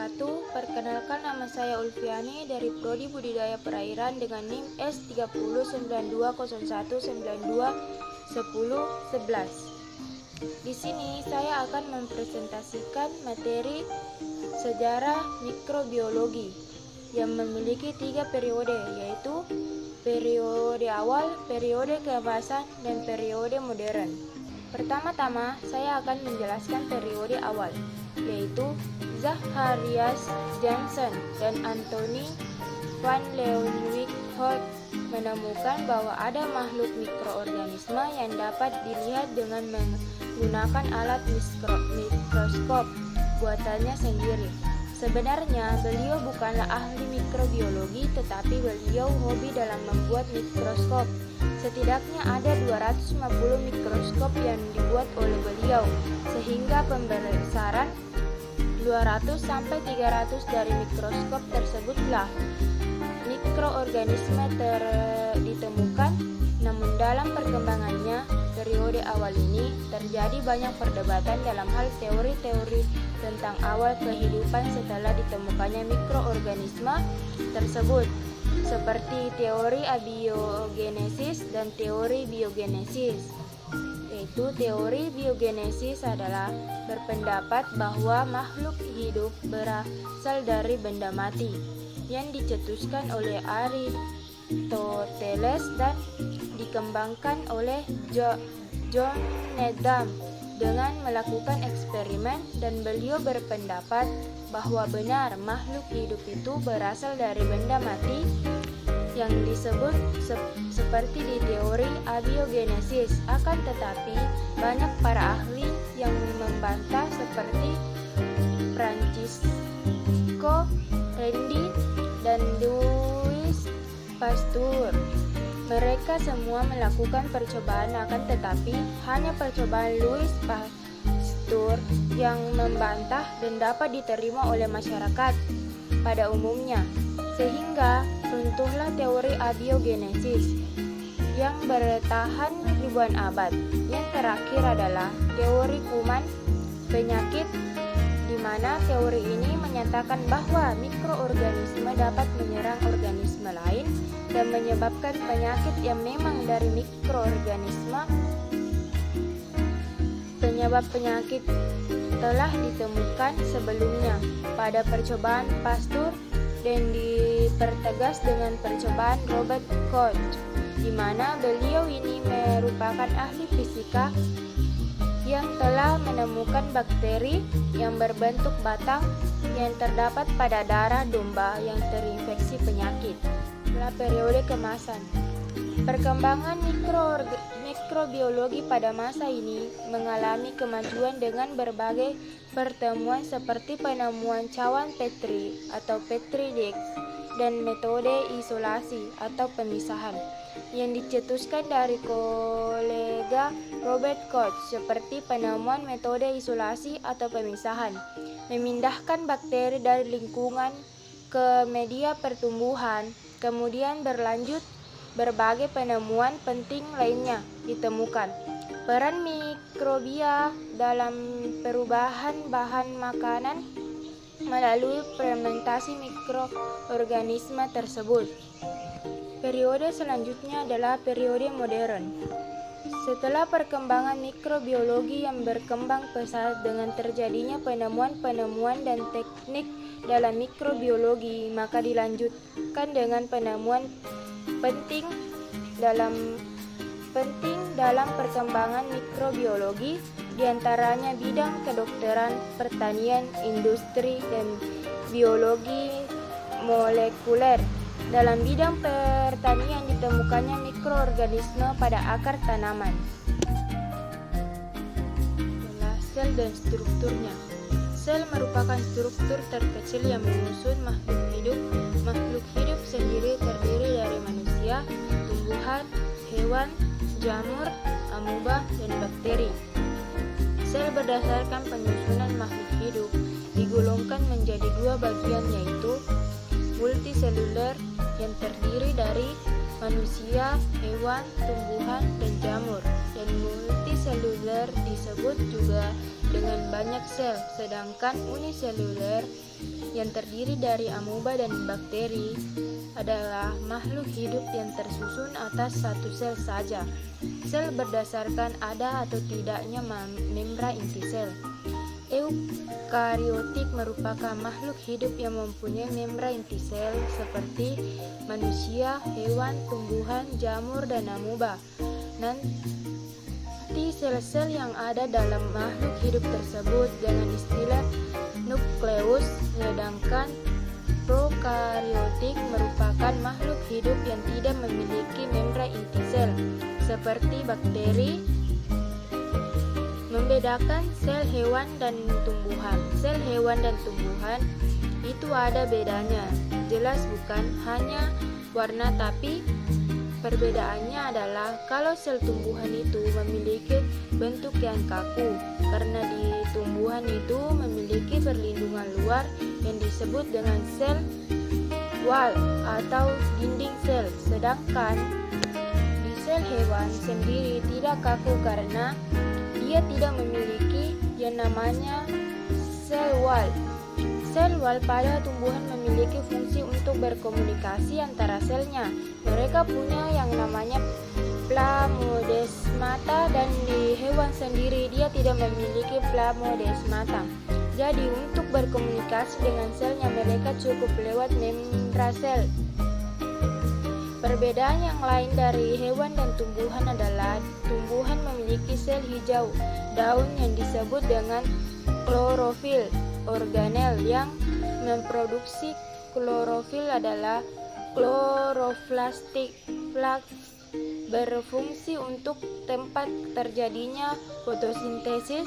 wabarakatuh. Perkenalkan, nama saya Ulfiani dari Prodi Budidaya Perairan dengan NIM S309201921011. Di sini saya akan mempresentasikan materi sejarah mikrobiologi yang memiliki 3 periode, yaitu periode awal, periode keemasan, dan periode modern. Pertama-tama, saya akan menjelaskan periode awal, yaitu Zacharias Janssen dan Anthony van Leeuwenhoek menemukan bahwa ada makhluk mikroorganisme yang dapat dilihat dengan menggunakan alat mikroskop buatannya sendiri. Sebenarnya beliau bukanlah ahli mikrobiologi, tetapi beliau hobi dalam membuat mikroskop. Setidaknya ada 250 mikroskop yang dibuat oleh beliau, sehingga pembesaran 200-300 dari mikroskop tersebutlah mikroorganisme ditemukan. Namun dalam perkembangannya, periode awal ini terjadi banyak perdebatan dalam hal teori-teori tentang awal kehidupan setelah ditemukannya mikroorganisme tersebut, seperti teori abiogenesis dan teori biogenesis. Yaitu teori biogenesis adalah berpendapat bahwa makhluk hidup berasal dari benda mati yang dicetuskan oleh Aristoteles dan dikembangkan oleh John Needham dengan melakukan eksperimen, dan beliau berpendapat bahwa benar makhluk hidup itu berasal dari benda mati yang disebut seperti di teori abiogenesis. Akan tetapi banyak para ahli yang membantah, seperti Francisco Redi dan Louis Pasteur. Mereka semua melakukan percobaan, akan tetapi hanya percobaan Louis Pasteur yang membantah dan dapat diterima oleh masyarakat pada umumnya, sehingga runtuhlah teori abiogenesis yang bertahan ribuan abad. Yang terakhir adalah teori kuman penyakit, di mana teori ini menyatakan bahwa mikroorganisme dapat menyerang organisme lain dan menyebabkan penyakit yang memang dari mikroorganisme. Penyebab penyakit telah ditemukan sebelumnya pada percobaan Pasteur dan dipertegas dengan percobaan Robert Koch, di mana beliau ini merupakan ahli fisika yang telah menemukan bakteri yang berbentuk batang yang terdapat pada darah domba yang terinfeksi penyakit. Pada periode keemasan, perkembangan mikrobiologi pada masa ini mengalami kemajuan dengan berbagai pertemuan, seperti penemuan cawan Petri atau Petri dish dan metode isolasi atau pemisahan yang dicetuskan dari kolega Robert Koch, seperti penemuan metode isolasi atau pemisahan, memindahkan bakteri dari lingkungan ke media pertumbuhan. Kemudian berlanjut berbagai penemuan penting lainnya ditemukan. Peran mikrobia dalam perubahan bahan makanan melalui fermentasi mikroorganisme tersebut. Periode selanjutnya adalah periode modern. Setelah perkembangan mikrobiologi yang berkembang pesat dengan terjadinya penemuan-penemuan dan teknik dalam mikrobiologi, maka dilanjutkan dengan penemuan penting dalam perkembangan mikrobiologi, diantaranya bidang kedokteran, pertanian, industri, dan biologi molekuler. Dalam bidang pertanian ditemukannya mikroorganisme pada akar tanaman. Sel dan strukturnya. Sel merupakan struktur terkecil yang menyusun makhluk hidup. Makhluk hidup sendiri terdiri dari manusia, tumbuhan, hewan, jamur, amuba, dan bakteri. Sel berdasarkan penyusunan makhluk hidup digolongkan menjadi 2 bagian, yaitu multiseluler yang terdiri dari manusia, hewan, tumbuhan, dan jamur. Dan multiseluler disebut juga dengan banyak sel, sedangkan uniseluler yang terdiri dari amoeba dan bakteri adalah makhluk hidup yang tersusun atas satu sel saja. Sel berdasarkan ada atau tidaknya membran inti sel. Eukariotik merupakan makhluk hidup yang mempunyai membran inti sel seperti manusia, hewan, tumbuhan, jamur, dan amoeba. Nanti sel-sel yang ada dalam makhluk hidup tersebut dengan istilah nukleus, sedangkan prokariotik merupakan makhluk hidup yang tidak memiliki membran inti sel seperti bakteri. Membedakan sel hewan dan tumbuhan. Sel hewan dan tumbuhan itu ada bedanya. Jelas bukan hanya warna, tapi perbedaannya adalah kalau sel tumbuhan itu memiliki bentuk yang kaku, karena di tumbuhan itu memiliki perlindungan luar yang disebut dengan sel wall atau dinding sel, sedangkan di sel hewan sendiri tidak kaku karena dia tidak memiliki yang namanya sel wall. Sel wall pada tumbuhan memiliki fungsi untuk berkomunikasi antara selnya. Mereka punya yang namanya plasmodesmata, dan di hewan sendiri dia tidak memiliki plasmodesmata. Jadi untuk berkomunikasi dengan selnya mereka cukup lewat membran sel. Perbedaan yang lain dari hewan dan tumbuhan adalah tumbuhan memiliki sel hijau daun yang disebut dengan klorofil. Organel yang memproduksi klorofil adalah kloroplastik. Berfungsi untuk tempat terjadinya fotosintesis.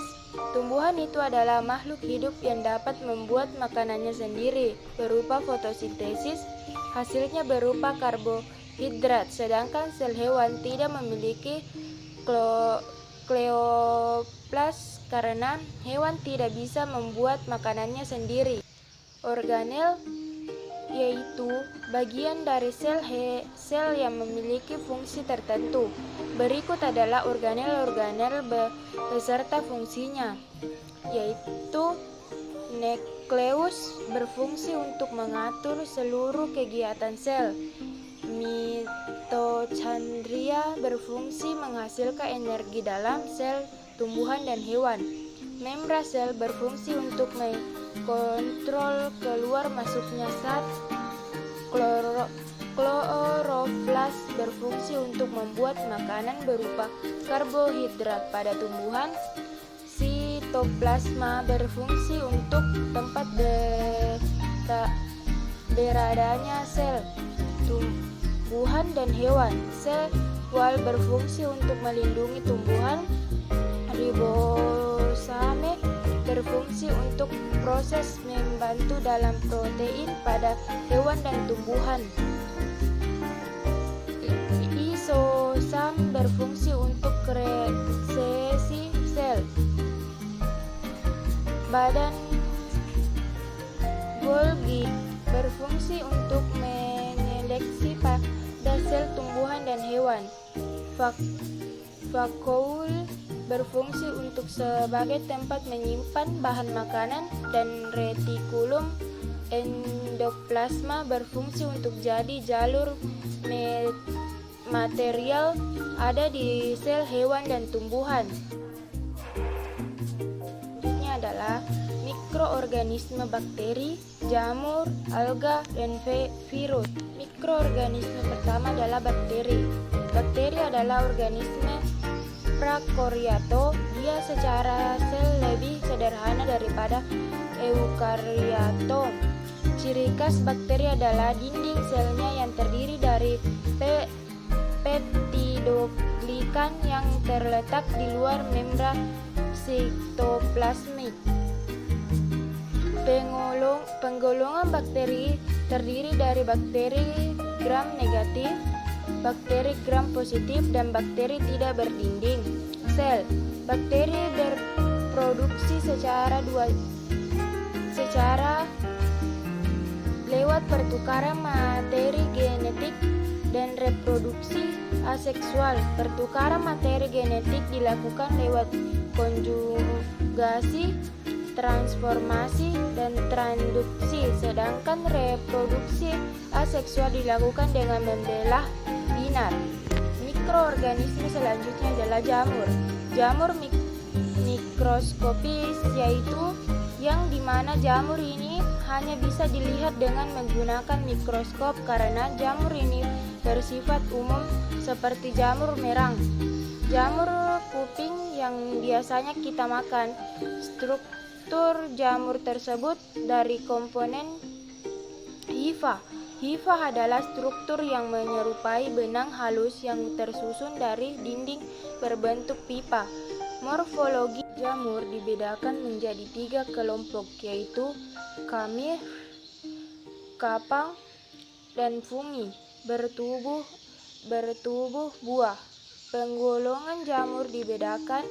Tumbuhan itu adalah makhluk hidup yang dapat membuat makanannya sendiri berupa fotosintesis. Hasilnya berupa karbohidrat, sedangkan sel hewan tidak memiliki kleoplas karena hewan tidak bisa membuat makanannya sendiri. Organel yaitu bagian dari sel yang memiliki fungsi tertentu. Berikut adalah organel-organel beserta fungsinya, yaitu nukleus berfungsi untuk mengatur seluruh kegiatan sel. Mitokondria berfungsi menghasilkan energi dalam sel tumbuhan dan hewan. Membran sel berfungsi untuk mengontrol keluar masuknya zat. Kloroplas berfungsi untuk membuat makanan berupa karbohidrat pada tumbuhan. Sitoplasma berfungsi untuk tempat beradanya sel tumbuhan dan hewan. Sel wall berfungsi untuk melindungi tumbuhan. Ribosome berfungsi untuk proses membantu dalam protein pada hewan dan tumbuhan. Lisosam berfungsi untuk resesi sel. Badan Golgi berfungsi untuk menyeleksi pada sel tumbuhan dan hewan. Vakuole berfungsi untuk sebagai tempat menyimpan bahan makanan, dan retikulum endoplasma berfungsi untuk jadi jalur material ada di sel hewan dan tumbuhan. Selanjutnya adalah mikroorganisme bakteri, jamur, alga, dan virus. Mikroorganisme pertama adalah bakteri. Bakteri adalah organisme prakaryoto. Dia secara sel lebih sederhana daripada eukaryoto. Ciri khas bakteri adalah dinding selnya yang terdiri dari peptidoglikan yang terletak di luar membran sitoplasmik. Penggolongan bakteri terdiri dari bakteri gram negatif, bakteri gram positif, dan bakteri tidak berdinding sel. Bakteri berproduksi secara lewat pertukaran materi genetik dan reproduksi aseksual. Pertukaran materi genetik dilakukan lewat konjugasi, transformasi, dan transduksi, sedangkan reproduksi aseksual dilakukan dengan membelah binar. Mikroorganisme selanjutnya adalah jamur. Jamur mikroskopis, yaitu yang dimana jamur ini hanya bisa dilihat dengan menggunakan mikroskop karena jamur ini bersifat umum seperti jamur merang. Jamur kuping yang biasanya kita makan. Struktur jamur tersebut dari komponen hifa. Hifa adalah struktur yang menyerupai benang halus yang tersusun dari dinding berbentuk pipa. Morfologi jamur dibedakan menjadi 3 kelompok, yaitu kamif, kapang, dan fungi bertubuh buah. Penggolongan jamur dibedakan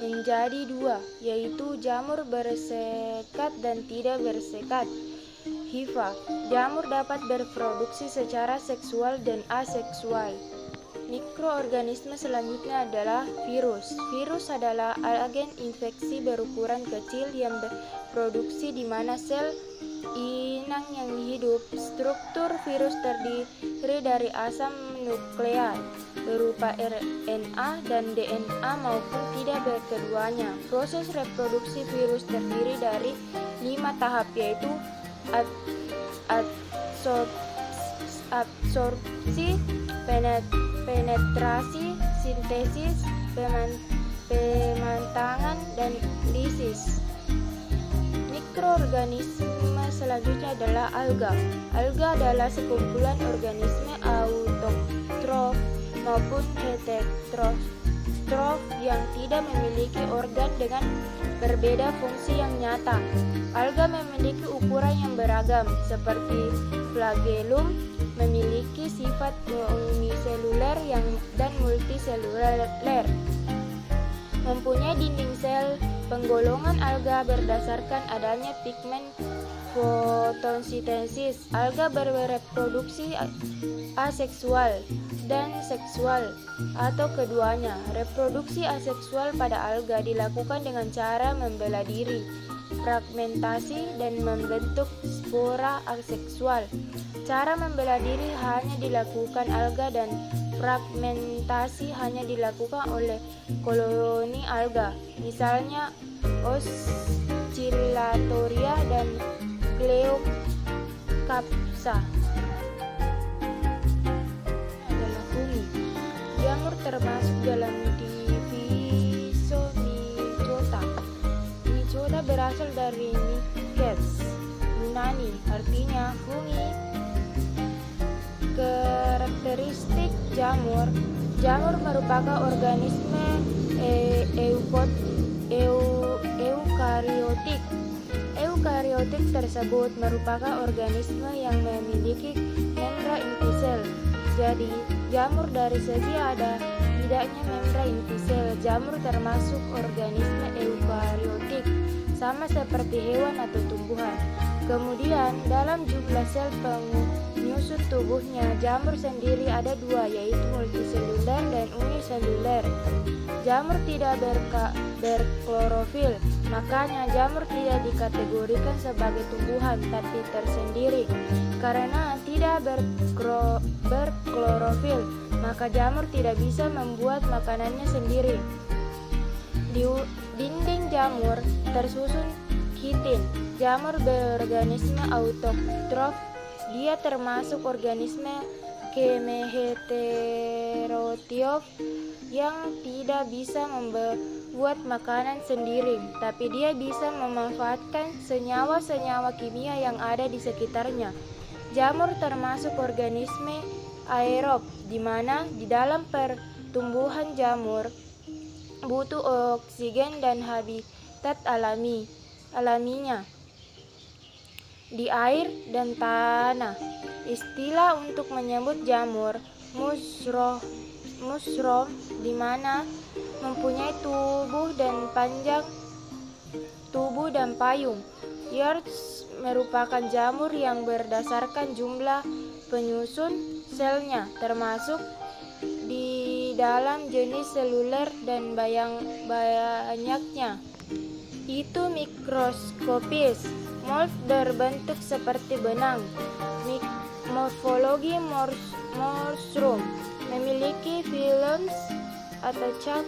menjadi 2, yaitu jamur bersekat dan tidak bersekat. Hifa, jamur dapat berproduksi secara seksual dan aseksual. Mikroorganisme selanjutnya adalah virus. Virus adalah agen infeksi berukuran kecil yang berproduksi di mana sel inang yang hidup. Struktur virus terdiri dari asam nukleat berupa RNA dan DNA maupun tidak keduanya. Proses reproduksi virus terdiri dari 5 tahap, yaitu absorpsi, penetrasi, sintesis, pemantangan, dan lisis. Mikroorganisme selanjutnya adalah alga. Alga adalah sekumpulan organisme autotrof maupun heterotrof yang tidak memiliki organ dengan berbeda fungsi yang nyata. Alga memiliki ukuran yang beragam, seperti flagellum memiliki sifat uniseluler dan multiseluler. Mempunyai dinding sel. Penggolongan alga berdasarkan adanya pigmen fotosintesis. Alga bereproduksi aseksual dan seksual atau keduanya. Reproduksi aseksual pada alga dilakukan dengan cara membelah diri, fragmentasi, dan membentuk spora aseksual. Cara membelah diri hanya dilakukan alga dan fragmentasi hanya dilakukan oleh koloni alga, misalnya Oscillatoria dan Cleocapsa. Adalah fungi. Jamur termasuk dalam diviso Mycota. Mycota berasal dari Mycetes, Yunani, artinya fungi. Karakteristik jamur. Jamur merupakan organisme eukariotik. Eukariotik tersebut merupakan organisme yang memiliki membran inti sel. Jadi, jamur dari segi ada tidaknya membran inti sel. Jamur termasuk organisme eukariotik, sama seperti hewan atau tumbuhan. Kemudian, dalam jumlah sel penyusun tubuhnya, jamur sendiri ada 2, yaitu multiseluler dan uniseluler. Jamur tidak berklorofil, makanya jamur tidak dikategorikan sebagai tumbuhan, tapi tersendiri. Karena tidak berklorofil, maka jamur tidak bisa membuat makanannya sendiri. Di dinding jamur tersusun kitin. Jamur berorganisme autotrof. Dia termasuk organisme kemeheterotiof yang tidak bisa membuat makanan sendiri, tapi dia bisa memanfaatkan senyawa-senyawa kimia yang ada di sekitarnya. Jamur termasuk organisme aerob, di mana di dalam pertumbuhan jamur butuh oksigen dan habitat alaminya di air dan tanah. Istilah untuk menyebut jamur mushroom, di mana mempunyai tubuh dan payung. Yerts merupakan jamur yang berdasarkan jumlah penyusun selnya, termasuk di dalam jenis seluler dan banyaknya itu mikroskopis. Mold berbentuk seperti benang. Morfologi mushroom memiliki phylums atau cap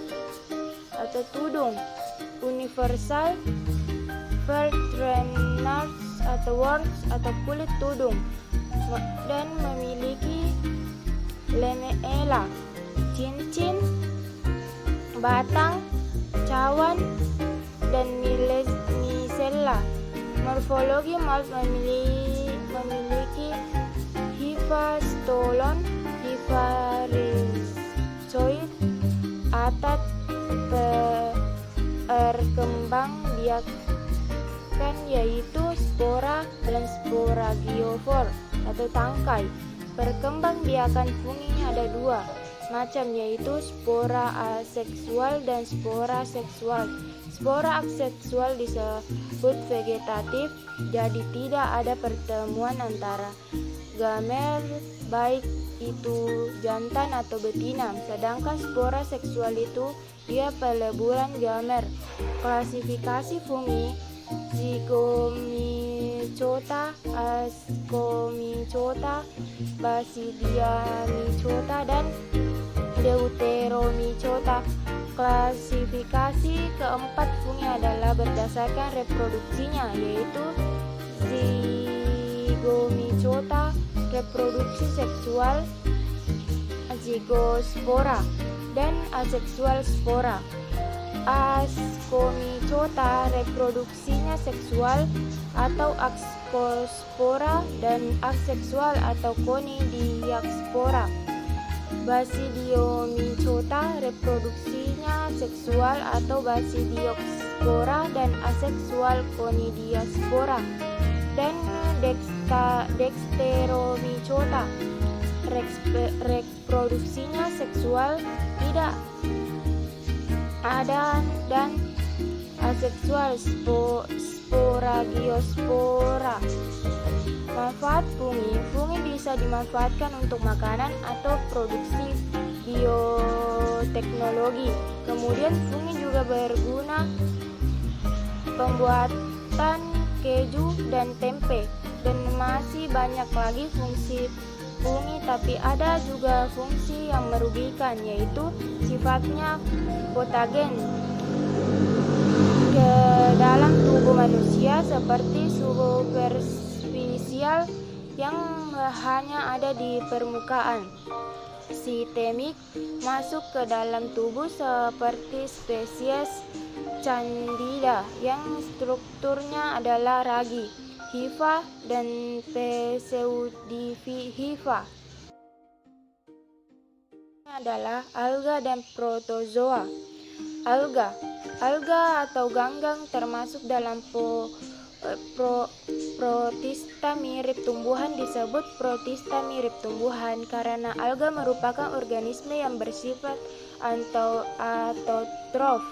atau tudung universal, vertebrates atau worms atau kulit tudung, dan memiliki lamella, cincin, batang, cawan, dan misela. Morfologi mold memiliki hifastolon, hifarhizioid, atap perkembangbiakan yaitu spora dan sporagiofor atau tangkai. Perkembangbiakan fungi ada dua macam, yaitu spora aseksual dan spora seksual. Spora aseksual disebut vegetatif, jadi tidak ada pertemuan antara gamer baik itu jantan atau betina, sedangkan spora seksual itu dia peleburan gamer. Klasifikasi fungi: Zygomycota, Ascomycota, Basidiomycota, dan Deuteromycota. Klasifikasi keempat fungi adalah berdasarkan reproduksinya, yaitu Zygomycota, reproduksi seksual zygospora, dan aseksual spora. Ascomycota, reproduksinya seksual atau ascospora, dan aseksual atau conidiaspora. Basidiomycota, reproduksinya seksual atau basidiospora dan aseksual conidiaspora. Dan Dexteromycota, reproduksinya seksual tidak ada dan aseksual sporagiospora. Manfaat fungi. Fungi bisa dimanfaatkan untuk makanan atau produksi bioteknologi. Kemudian fungi juga berguna pembuatan keju dan tempe, dan masih banyak lagi fungsi fungi, tapi ada juga fungsi yang merugikan, yaitu sifatnya patogen ke dalam tubuh manusia seperti superficial yang hanya ada di permukaan. Sistemik masuk ke dalam tubuh seperti spesies Candida yang strukturnya adalah ragi, hifa, dan pseudohifa. Adalah alga dan protozoa. Alga atau ganggang termasuk dalam protista mirip tumbuhan. Disebut protista mirip tumbuhan karena alga merupakan organisme yang bersifat autotrof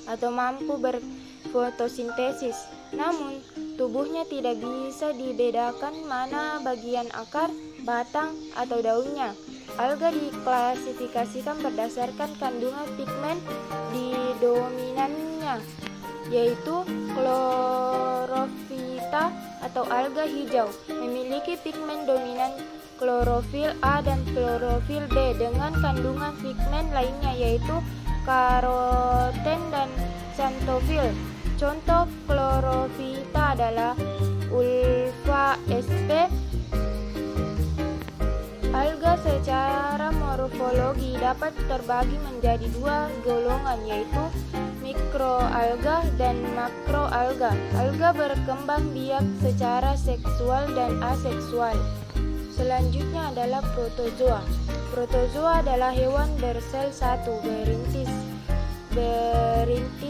atau mampu berfotosintesis. Namun, tubuhnya tidak bisa dibedakan mana bagian akar, batang, atau daunnya. Alga diklasifikasikan berdasarkan kandungan pigmen di dominannya, yaitu klorofita atau alga hijau memiliki pigmen dominan klorofil A dan klorofil B dengan kandungan pigmen lainnya yaitu karoten dan xanthofil. Contoh klorofita adalah ulva sp. Alga secara morfologi dapat terbagi menjadi dua golongan, yaitu mikroalga dan makroalga. Alga berkembang biak secara seksual dan aseksual. Selanjutnya adalah protozoa. Protozoa adalah hewan bersel satu, berinti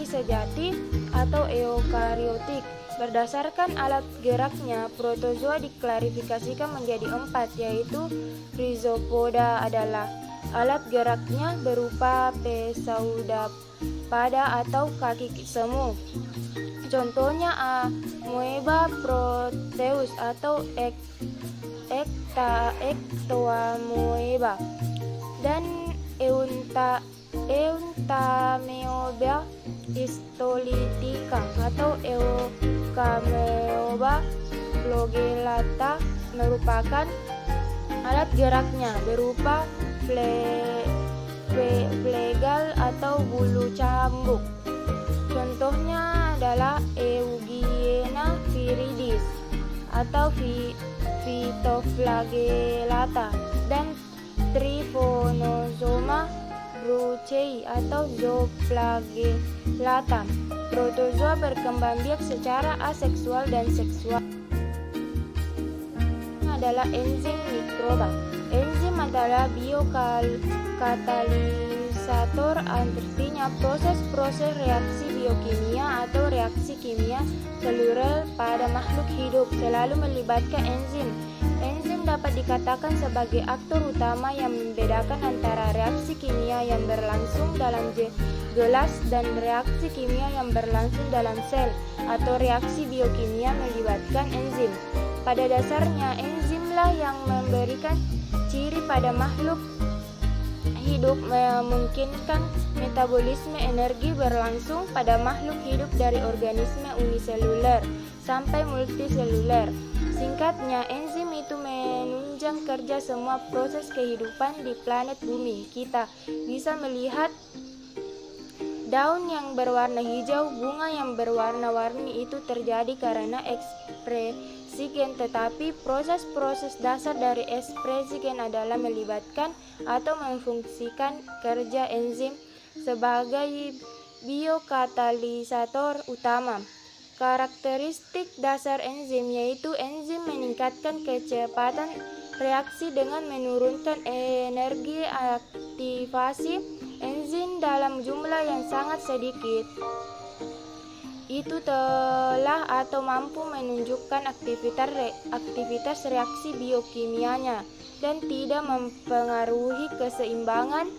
sejati atau eukariotik. Berdasarkan alat geraknya, protozoa diklasifikasikan menjadi 4, yaitu rhizopoda adalah alat geraknya berupa pseudopoda atau kaki semu. Contohnya amoeba, proteus atau Ectoamoeba dan Euntamoeba histolytica atau Eukameoba flagellata merupakan alat geraknya berupa flegal atau bulu cambuk. Contohnya adalah Eugyena viridis atau Phytoflagellata dan Trypanosoma brucei atau Zooflagellata. Protozoa berkembang biak secara aseksual dan seksual. Adalah enzim mikroba. Enzim adalah biokatalisator, artinya proses-proses reaksi biokimia atau reaksi kimia seluler pada makhluk hidup selalu melibatkan enzim. Enzim dapat dikatakan sebagai aktor utama yang membedakan antara reaksi kimia yang berlangsung dalam gelas dan reaksi kimia yang berlangsung dalam sel atau reaksi biokimia melibatkan enzim. Pada dasarnya, enzimlah yang memberikan ciri pada makhluk hidup, memungkinkan metabolisme energi berlangsung pada makhluk hidup dari organisme uniseluler sampai multiseluler. Singkatnya, enzim itu menunjang kerja semua proses kehidupan di planet bumi. Kita bisa melihat daun yang berwarna hijau, bunga yang berwarna-warni itu terjadi karena ekspresi gen, tetapi proses-proses dasar dari ekspresi gen adalah melibatkan atau memfungsikan kerja enzim sebagai biokatalisator utama. Karakteristik dasar enzim yaitu enzim meningkatkan kecepatan reaksi dengan menurunkan energi aktivasi enzim dalam jumlah yang sangat sedikit. Itu telah atau mampu menunjukkan aktivitas reaksi biokimianya dan tidak mempengaruhi keseimbangan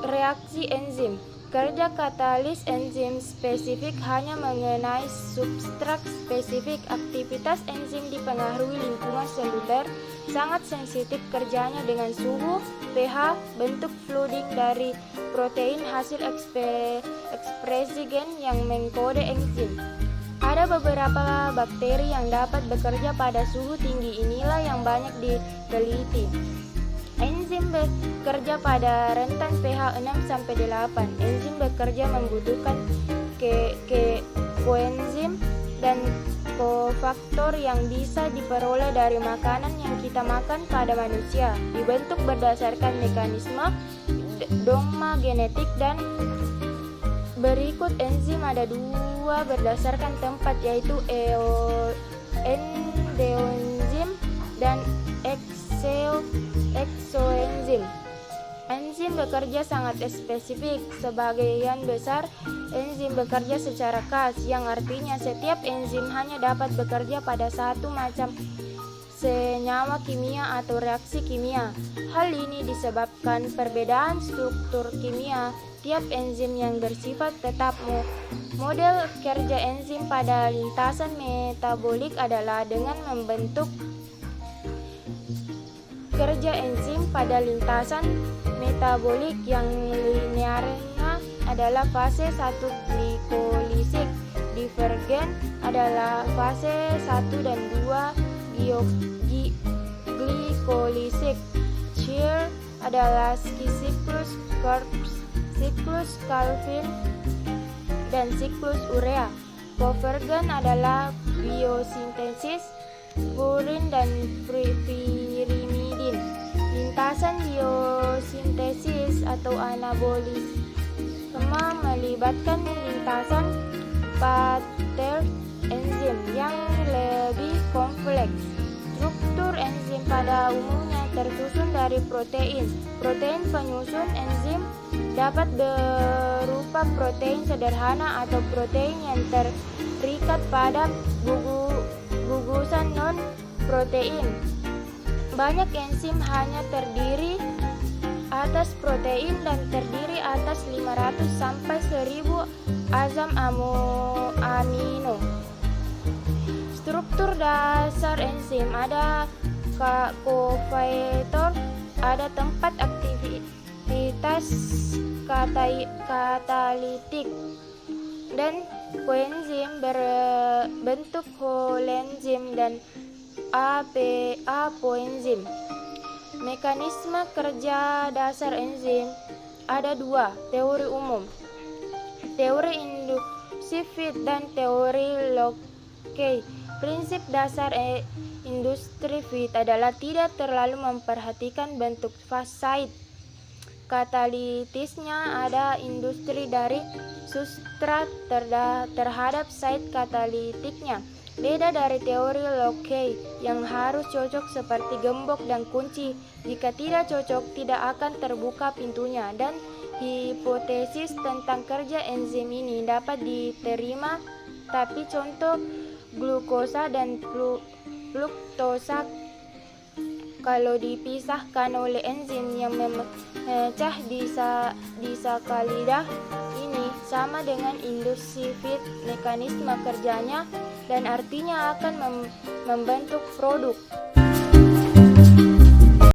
reaksi enzim. Kerja katalis enzim spesifik hanya mengenai substrat spesifik. Aktivitas enzim dipengaruhi lingkungan seluler, sangat sensitif kerjanya dengan suhu, pH, bentuk flooding dari protein hasil ekspresi gen yang mengkode enzim. Ada beberapa bakteri yang dapat bekerja pada suhu tinggi, inilah yang banyak diteliti. Enzim bekerja pada rentan pH 6-8. Enzim bekerja membutuhkan koenzim dan kofaktor yang bisa diperoleh dari makanan yang kita makan pada manusia. Dibentuk berdasarkan mekanisme dogma genetik dan berikut enzim ada dua berdasarkan tempat, yaitu endoenzim dan exoenzim. Enzim bekerja sangat spesifik. Sebagian besar enzim bekerja secara khas, yang artinya setiap enzim hanya dapat bekerja pada satu macam senyawa kimia atau reaksi kimia. Hal ini disebabkan perbedaan struktur kimia tiap enzim yang bersifat tetap. Model kerja enzim pada lintasan metabolik adalah dengan membentuk kerja enzim pada lintasan metabolik yang linearnya adalah fase 1 glikolisis, divergen adalah fase 1 dan 2 glikolisis, shear adalah siklus Krebs, siklus Calvin, dan siklus urea. Konvergen adalah biosintesis, purin dan pirimidin. Lintasan biosintesis atau anabolisme melibatkan lintasan pater enzim yang lebih kompleks. Struktur enzim pada umumnya tersusun dari protein. Protein penyusun enzim dapat berupa protein sederhana atau protein yang terikat pada gugusan non-protein. Banyak enzim hanya terdiri atas protein dan terdiri atas 500 sampai 1000 asam amino. Struktur dasar enzim ada Kofaetor ada tempat aktivitas katalitik, dan koenzim berbentuk holenzim dan apoenzim. Mekanisme kerja dasar enzim ada dua: teori umum, teori induktif dan teori Locke. Prinsip dasar industri fit adalah tidak terlalu memperhatikan bentuk site katalitisnya. Ada industri dari substrat terhadap site katalitiknya. Beda dari teori Locke yang harus cocok seperti gembok dan kunci. Jika tidak cocok, tidak akan terbuka pintunya, dan hipotesis tentang kerja enzim ini dapat diterima, tapi contoh glukosa dan fruktosa kalau dipisahkan oleh enzim yang memecah disakarida ini sama dengan industri fit. Mekanisme kerjanya dan artinya akan membentuk produk.